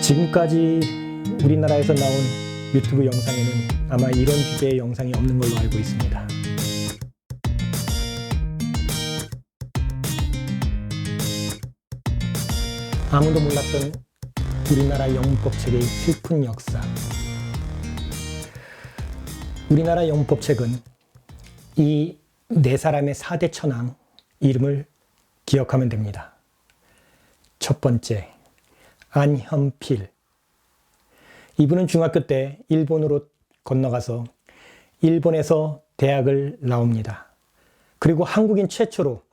지금까지 우리나라에서 나온 유튜브 영상에는 아마 이런 주제의 영상이 없는 걸로 알고 있습니다. 아무도 몰랐던 우리나라 영문법책의 슬픈 역사. 우리나라 영문법책은 이 네 사람의 4대 천왕 이름을 기억하면 됩니다. 첫 번째, 안현필. 이분은 중학교 때 일본으로 건너가서 일본에서 대학을 나옵니다. 그리고 한국인 최초로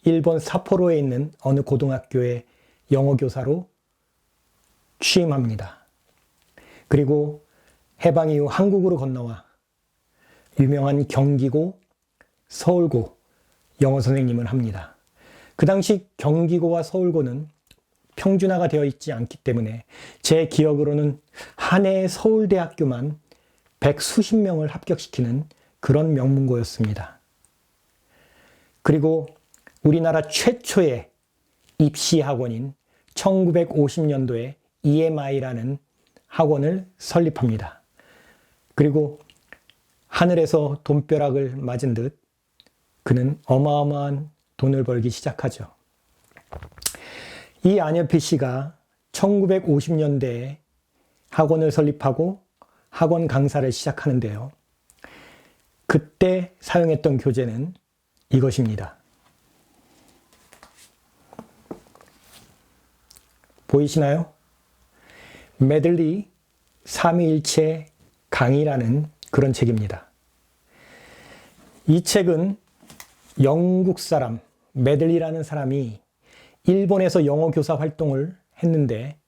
일본 삿포로에 있는 어느 고등학교에 영어 교사로 취임합니다. 그리고 해방 이후 한국으로 건너와 유명한 경기고, 서울고 영어 선생님을 합니다. 그 당시 경기고와 서울고는 평준화가 되어 있지 않기 때문에 제 기억으로는 한 해에 서울대학교만 100수십 명을 합격시키는 그런 명문고였습니다. 그리고 우리나라 최초의 입시 학원인 1950년도에 EMI라는 학원을 설립합니다. 그리고 하늘에서 돈벼락을 맞은 듯 그는 어마어마한 돈을 벌기 시작하죠. 이 안현필 씨가 1950년대에 학원을 설립하고 학원 강사를 시작하는데요. 그때 사용했던 교재는 이것입니다. 보이시나요? 메들리 삼위일체 강의라는 그런 책입니다. 이 책은 영국 사람, 메들리라는 사람이 일본에서 영어 교사 활동을 했는데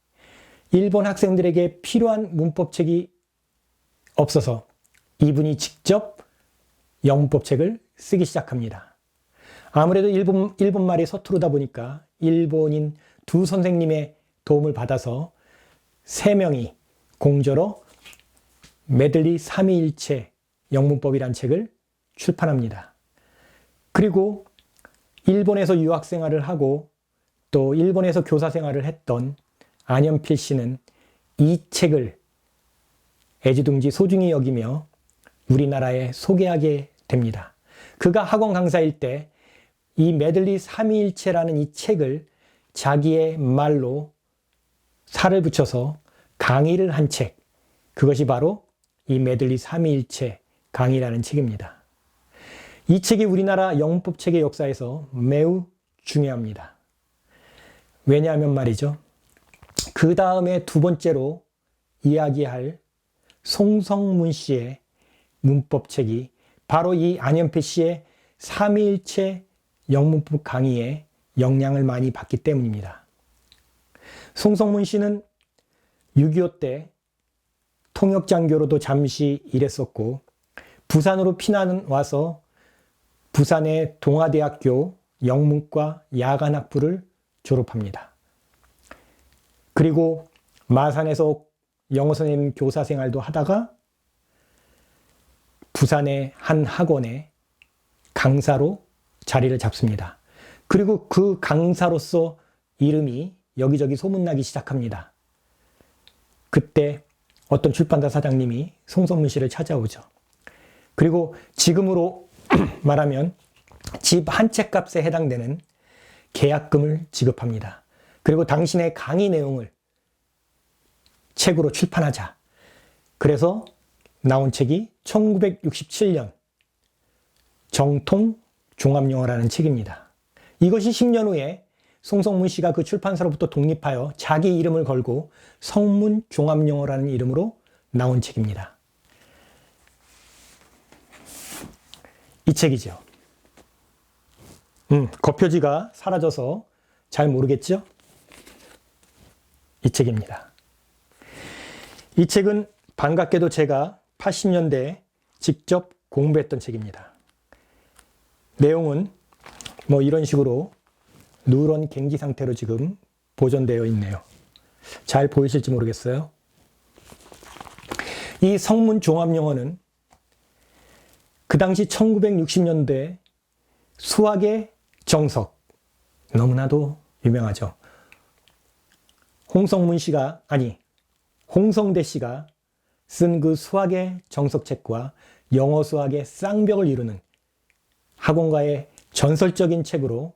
일본 학생들에게 필요한 문법책이 없어서 이분이 직접 영문법책을 쓰기 시작합니다. 아무래도 일본말이 서투르다 보니까 일본인 두 선생님의 도움을 받아서 3명이 공저로 메들리 삼위일체 영문법이란 책을 출판합니다. 그리고 일본에서 유학 생활을 하고 또 일본에서 교사 생활을 했던 안현필 씨는 이 책을 애지중지 소중히 여기며 우리나라에 소개하게 됩니다. 그가 학원 강사일 때 이 메들리 삼위일체라는 이 책을 자기의 말로 살을 붙여서 강의를 한 책, 그것이 바로 이 메들리 삼위일체 강의라는 책입니다. 이 책이 우리나라 영문법책의 역사에서 매우 중요합니다. 왜냐하면 말이죠. 그 다음에 두 번째로 이야기할 송성문 씨의 문법책이 바로 이 안현필 씨의 삼위일체 영문법 강의에 영향을 많이 받기 때문입니다. 송성문 씨는 6.25 때 통역장교로도 잠시 일했었고 부산으로 피난 와서 부산의 동아대학교 영문과 야간학부를 졸업합니다. 그리고 마산에서 영어 선생님 교사 생활도 하다가 부산의 한 학원에 강사로 자리를 잡습니다. 그리고 그 강사로서 이름이 여기저기 소문나기 시작합니다. 그때 어떤 출판사 사장님이 송성문 씨를 찾아오죠. 그리고 지금으로 말하면 집 한 채 값에 해당되는 계약금을 지급합니다. 그리고 당신의 강의 내용을 책으로 출판하자. 그래서 나온 책이 1967년 정통 종합영어라는 책입니다. 이것이 10년 후에 송성문 씨가 그 출판사로부터 독립하여 자기 이름을 걸고 성문 종합영어라는 이름으로 나온 책입니다. 이 책이죠. 겉표지가 사라져서 잘 모르겠죠? 이 책입니다. 이 책은 반갑게도 제가 80년대에 직접 공부했던 책입니다. 내용은 뭐 이런 식으로 누런 갱지 상태로 지금 보존되어 있네요. 잘 보이실지 모르겠어요. 이 성문 종합영어는 그 당시 1960년대 수학의 정석, 너무나도 유명하죠. 홍성대 씨가 쓴 그 수학의 정석책과 영어 수학의 쌍벽을 이루는 학원가의 전설적인 책으로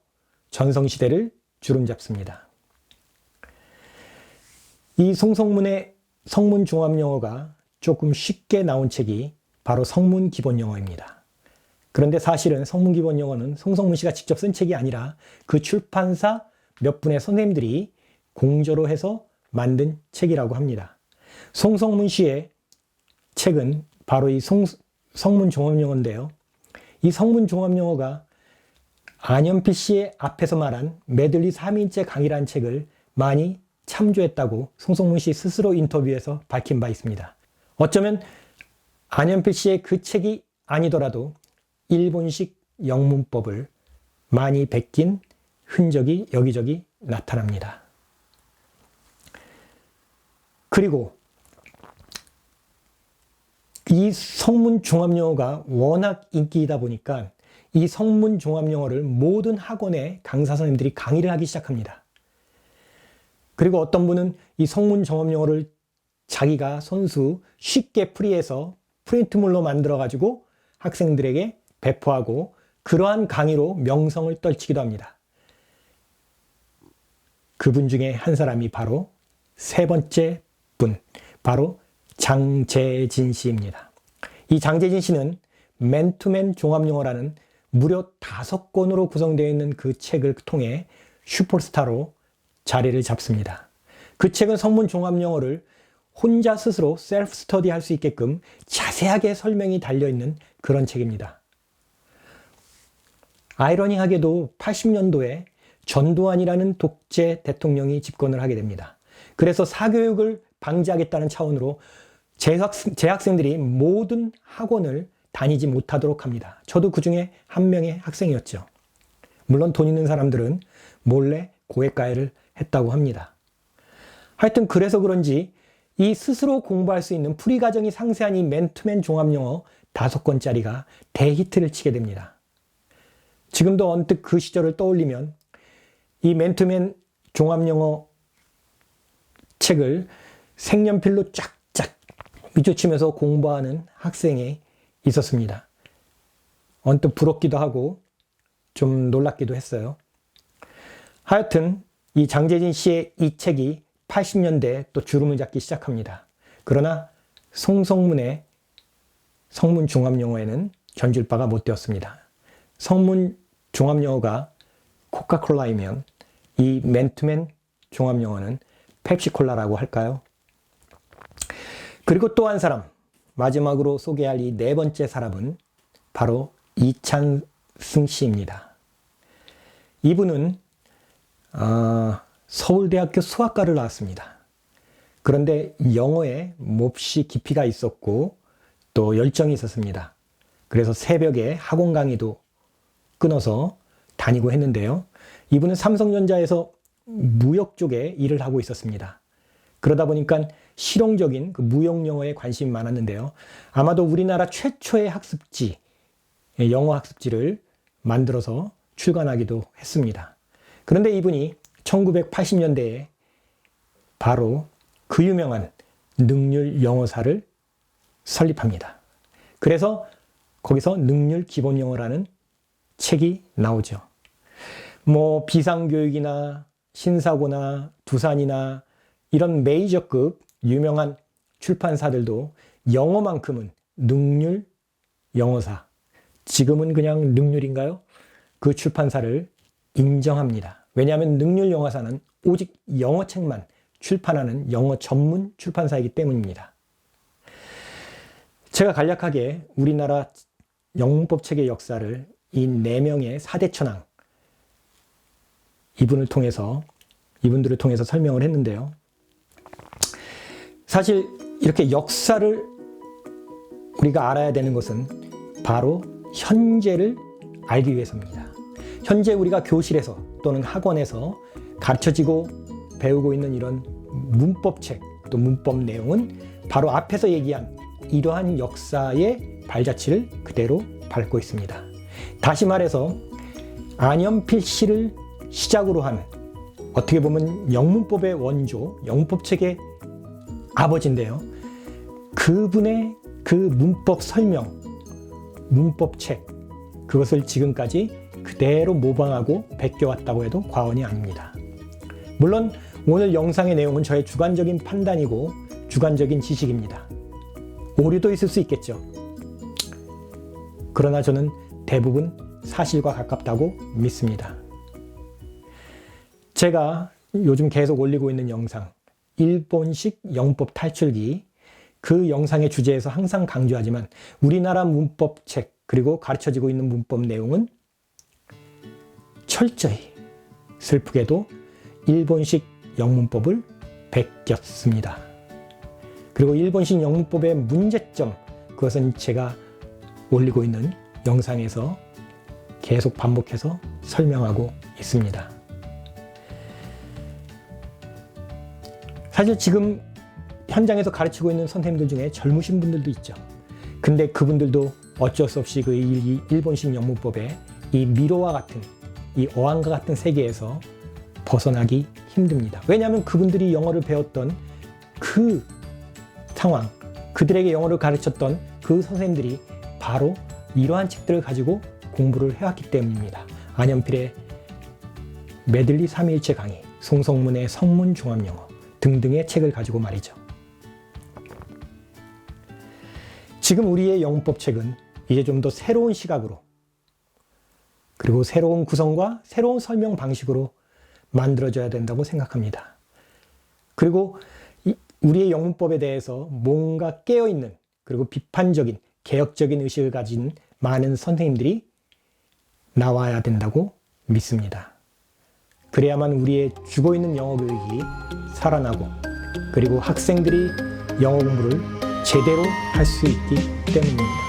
전성시대를 주름잡습니다. 이 송성문의 성문종합영어가 조금 쉽게 나온 책이 바로 성문기본영어입니다. 그런데 사실은 성문기본영어는 송성문 씨가 직접 쓴 책이 아니라 그 출판사 몇 분의 선생님들이 공저로 해서 만든 책이라고 합니다. 송성문 씨의 책은 바로 이 성문종합영어인데요. 이 성문종합영어가 안현필 씨의 앞에서 말한 메들리 3인체 강의라는 책을 많이 참조했다고 송성문 씨 스스로 인터뷰에서 밝힌 바 있습니다. 어쩌면 안현필 씨의 그 책이 아니더라도 일본식 영문법을 많이 베낀 흔적이 여기저기 나타납니다. 그리고 이 성문종합영어가 워낙 인기이다 보니까 이 성문종합영어를 모든 학원의 강사 선생님들이 강의를 하기 시작합니다. 그리고 어떤 분은 이 성문종합영어를 자기가 손수 쉽게 풀이해서 프린트물로 만들어가지고 학생들에게 배포하고 그러한 강의로 명성을 떨치기도 합니다. 그분 중에 한 사람이 바로 세 번째 분, 바로 장재진 씨입니다. 이 장재진 씨는 맨투맨 종합영어라는 무려 5권으로 구성되어 있는 그 책을 통해 슈퍼스타로 자리를 잡습니다. 그 책은 성문 종합영어를 혼자 스스로 셀프 스터디 할 수 있게끔 자세하게 설명이 달려있는 그런 책입니다. 아이러니하게도 80년도에 전두환이라는 독재 대통령이 집권을 하게 됩니다. 그래서 사교육을 방지하겠다는 차원으로 재학생들이 모든 학원을 다니지 못하도록 합니다. 저도 그 중에 한 명의 학생이었죠. 물론 돈 있는 사람들은 몰래 고액가해를 했다고 합니다. 하여튼 그래서 그런지 이 스스로 공부할 수 있는 풀이 과정이 상세한 이 맨투맨 종합영어 5권짜리가 대히트를 치게 됩니다. 지금도 언뜻 그 시절을 떠올리면 이 맨투맨 종합영어 책을 색연필로 쫙쫙 밑줄치면서 공부하는 학생이 있었습니다. 언뜻 부럽기도 하고 좀 놀랍기도 했어요. 하여튼 이 장재진 씨의 이 책이 80년대에 또 주름을 잡기 시작합니다. 그러나 송성문의 성문종합영어에는 견줄 바가 못 되었습니다. 성문종합영어가 코카콜라이면 이 맨투맨 종합영어는 펩시콜라라고 할까요? 그리고 또 한 사람, 마지막으로 소개할 이 네 번째 사람은 바로 이찬승 씨입니다. 이분은 서울대학교 수학과를 나왔습니다. 그런데 영어에 몹시 깊이가 있었고 또 열정이 있었습니다. 그래서 새벽에 학원 강의도 끊어서 다니고 했는데요. 이분은 삼성전자에서 무역 쪽에 일을 하고 있었습니다. 그러다 보니까 실용적인 그 무역 영어에 관심이 많았는데요. 아마도 우리나라 최초의 학습지, 영어 학습지를 만들어서 출간하기도 했습니다. 그런데 이분이 1980년대에 바로 그 유명한 능률 영어사를 설립합니다. 그래서 거기서 능률 기본 영어라는 책이 나오죠. 뭐 비상교육이나 신사고나 두산이나 이런 메이저급 유명한 출판사들도 영어만큼은 능률 영어사, 지금은 그냥 능률인가요? 그 출판사를 인정합니다. 왜냐하면 능률 영어사는 오직 영어책만 출판하는 영어 전문 출판사이기 때문입니다. 제가 간략하게 우리나라 영문법 책의 역사를 이 4명의 4대 천왕 이분들을 통해서 설명을 했는데요. 사실 이렇게 역사를 우리가 알아야 되는 것은 바로 현재를 알기 위해서입니다. 현재 우리가 교실에서 또는 학원에서 가르쳐지고 배우고 있는 이런 문법책 또 문법 내용은 바로 앞에서 얘기한 이러한 역사의 발자취를 그대로 밟고 있습니다. 다시 말해서 안현필 씨를 시작으로 한 어떻게 보면 영문법의 원조, 영문법 책의 아버지인데요. 그분의 그 문법 설명, 문법 책, 그것을 지금까지 그대로 모방하고 베껴왔다고 해도 과언이 아닙니다. 물론 오늘 영상의 내용은 저의 주관적인 판단이고 주관적인 지식입니다. 오류도 있을 수 있겠죠. 그러나 저는 대부분 사실과 가깝다고 믿습니다. 제가 요즘 계속 올리고 있는 영상, 일본식 영문법 탈출기, 그 영상의 주제에서 항상 강조하지만 우리나라 문법책 그리고 가르쳐지고 있는 문법 내용은 철저히 슬프게도 일본식 영문법을 베꼈습니다. 그리고 일본식 영문법의 문제점, 그것은 제가 올리고 있는 영상에서 계속 반복해서 설명하고 있습니다. 사실 지금 현장에서 가르치고 있는 선생님들 중에 젊으신 분들도 있죠. 근데 그분들도 어쩔 수 없이 그 일본식 영문법의 이 미로와 같은, 이 어항과 같은 세계에서 벗어나기 힘듭니다. 왜냐하면 그분들이 영어를 배웠던 그 상황, 그들에게 영어를 가르쳤던 그 선생님들이 바로 이러한 책들을 가지고 공부를 해왔기 때문입니다. 안연필의 메들리 3일체 강의, 송성문의 성문 종합영어 등등의 책을 가지고 말이죠. 지금 우리의 영문법 책은 이제 좀 더 새로운 시각으로 그리고 새로운 구성과 새로운 설명 방식으로 만들어져야 된다고 생각합니다. 그리고 우리의 영문법에 대해서 뭔가 깨어있는 그리고 비판적인 개혁적인 의식을 가진 많은 선생님들이 나와야 된다고 믿습니다. 그래야만 우리의 죽어있는 영어 교육이 살아나고 그리고 학생들이 영어 공부를 제대로 할 수 있기 때문입니다.